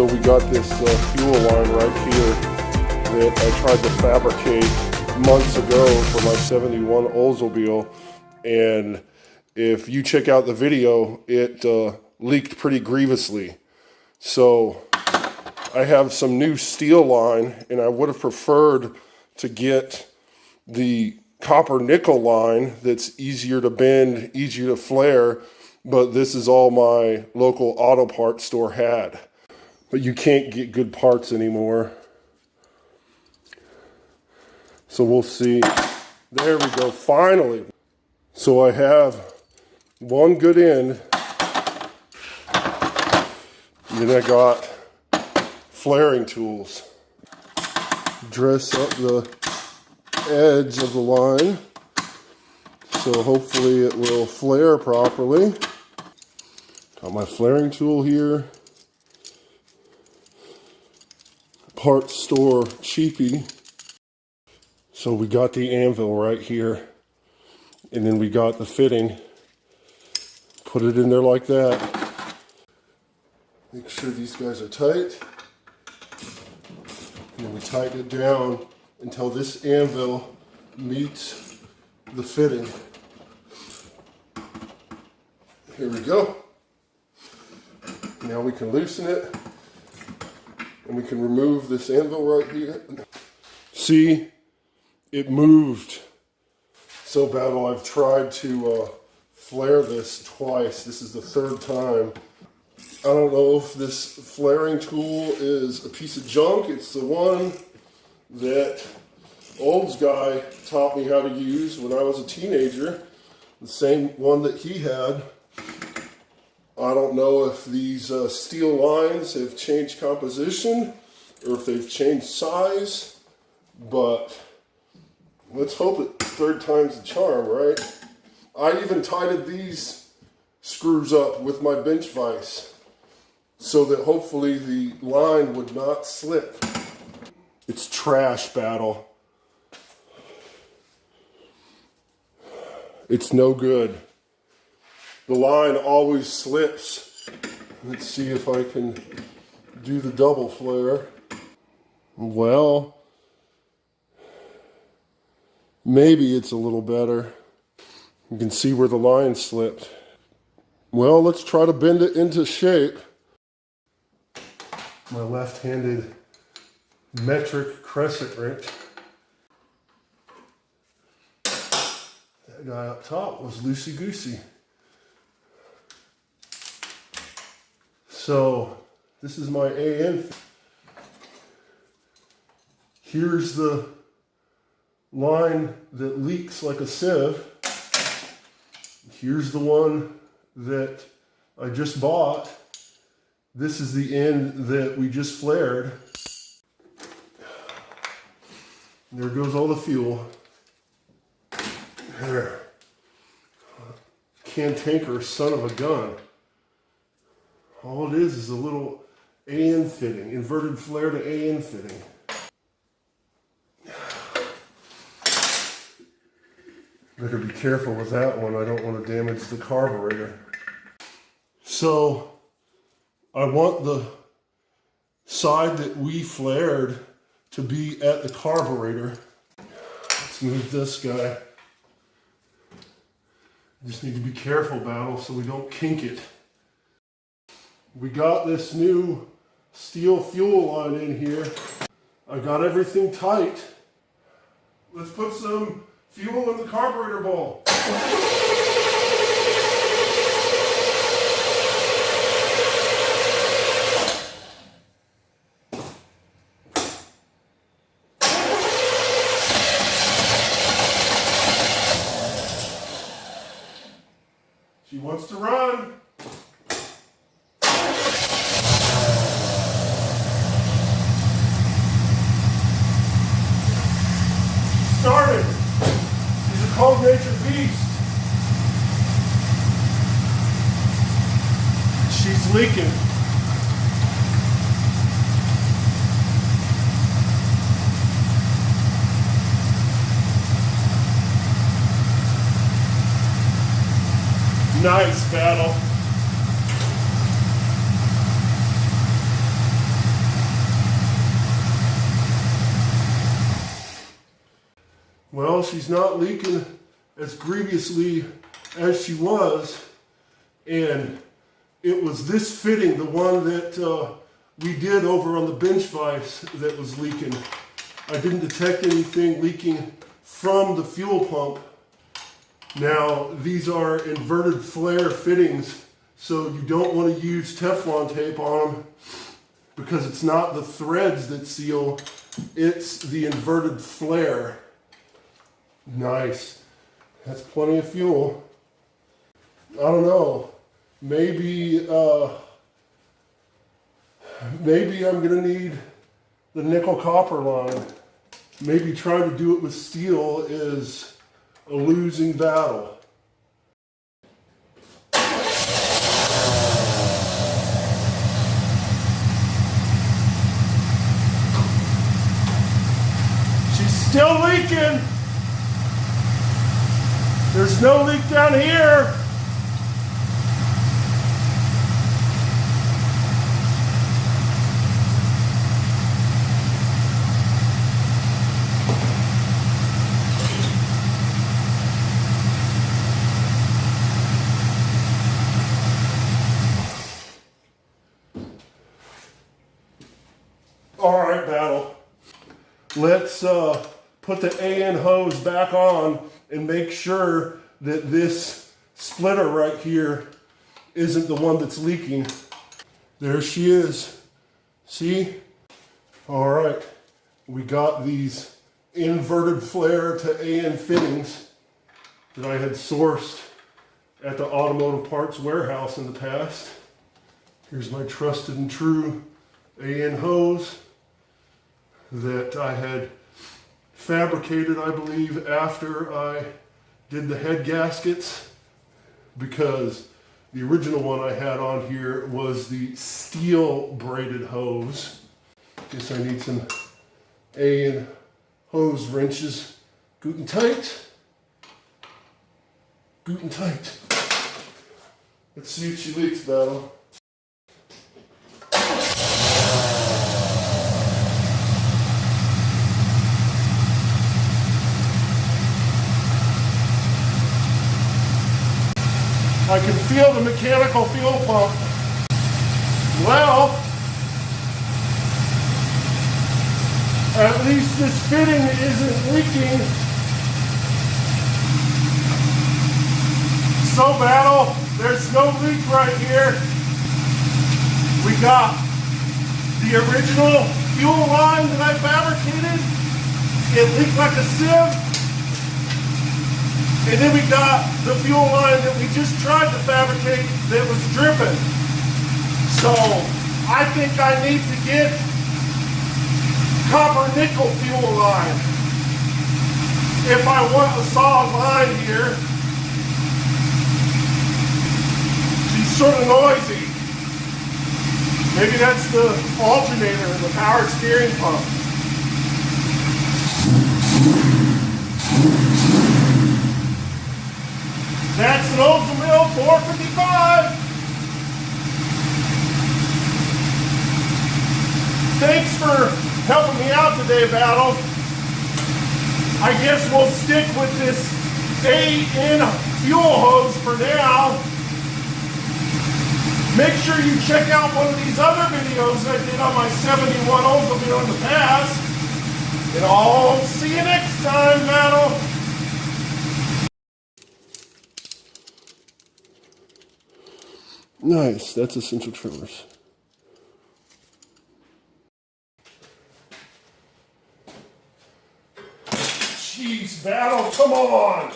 So we got this fuel line right here that I tried to fabricate months ago for my 71 Oldsmobile, and if you check out the video, it leaked pretty grievously. So I have some new steel line, and I would have preferred to get the copper nickel line that's easier to bend, easier to flare, but this is all my local auto parts store had. But you can't get good parts anymore. So we'll see. There we go, finally. So I have one good end, and then I got flaring tools. Dress up the edge of the line, so hopefully it will flare properly. Got my flaring tool here. Parts store cheapie. So we got the anvil right here, and then we got the fitting. Put it in there like that. Make sure these guys are tight. And then we tighten it down until this anvil meets the fitting. Here we go. Now we can loosen it, and we can remove this anvil right here. See, it moved so bad. I've tried to flare this twice. This is the third time. I don't know if this flaring tool is a piece of junk. It's the one that Olds guy taught me how to use when I was a teenager. The same one that he had. I don't know if these steel lines have changed composition or if they've changed size, but let's hope it third time's the charm, right? I even tightened these screws up with my bench vise so that hopefully the line would not slip. It's trash battle. It's no good. The line always slips. Let's see if I can do the double flare. Well, maybe it's a little better. You can see where the line slipped. Well, let's try to bend it into shape. My left-handed metric crescent wrench. That guy up top was loosey-goosey. So this is my AN. Here's the line that leaks like a sieve. Here's the one that I just bought. This is the end that we just flared. There goes all the fuel. There. Cantankerous son of a gun. All it is a little AN fitting, inverted flare to AN fitting. Better be careful with that one. I don't want to damage the carburetor. So I want the side that we flared to be at the carburetor. Let's move this guy. Just need to be careful, battle, so we don't kink it. We got this new steel fuel line in here. I got everything tight. Let's put some fuel in the carburetor bowl. She wants to run. Started. She's a cold natured beast. She's leaking. Nice battle. Well, she's not leaking as grievously as she was, and it was this fitting, the one that we did over on the bench vise, that was leaking. I didn't detect anything leaking from the fuel pump. Now, these are inverted flare fittings, so you don't want to use Teflon tape on them because it's not the threads that seal, it's the inverted flare. Nice. That's plenty of fuel. I don't know. Maybe I'm gonna need the nickel copper line. Maybe trying to do it with steel is a losing battle. She's still leaking. There's no leak down here. All right, battle. Let's put the AN hose back on and make sure that this splitter right here isn't the one that's leaking. There she is. See? All right. We got these inverted flare to AN fittings that I had sourced at the automotive parts warehouse in the past. Here's my trusted and true AN hose that I had fabricated, I believe, after I did the head gaskets, because the original one I had on here was the steel braided hose. Guess I need some AN hose wrenches. Guten tight. Guten tight. Let's see if she leaks, battle. I can feel the mechanical fuel pump. Well, at least this fitting isn't leaking. So battle, there's no leak right here. We got the original fuel line that I fabricated. It leaked like a sieve. And then we got the fuel line that we just tried to fabricate that was dripping. So I think I need to get copper nickel fuel line if I want a solid line here. She's sort of noisy. Maybe that's the alternator in the power steering pump. That's an Oldsmobile 455. Thanks for helping me out today, battle. I guess we'll stick with this AN fuel hose for now. Make sure you check out one of these other videos I did on my 71 Oldsmobile in the past. And I'll see you next time, battle. Nice, that's essential trimmers. Jeez, battle, come on!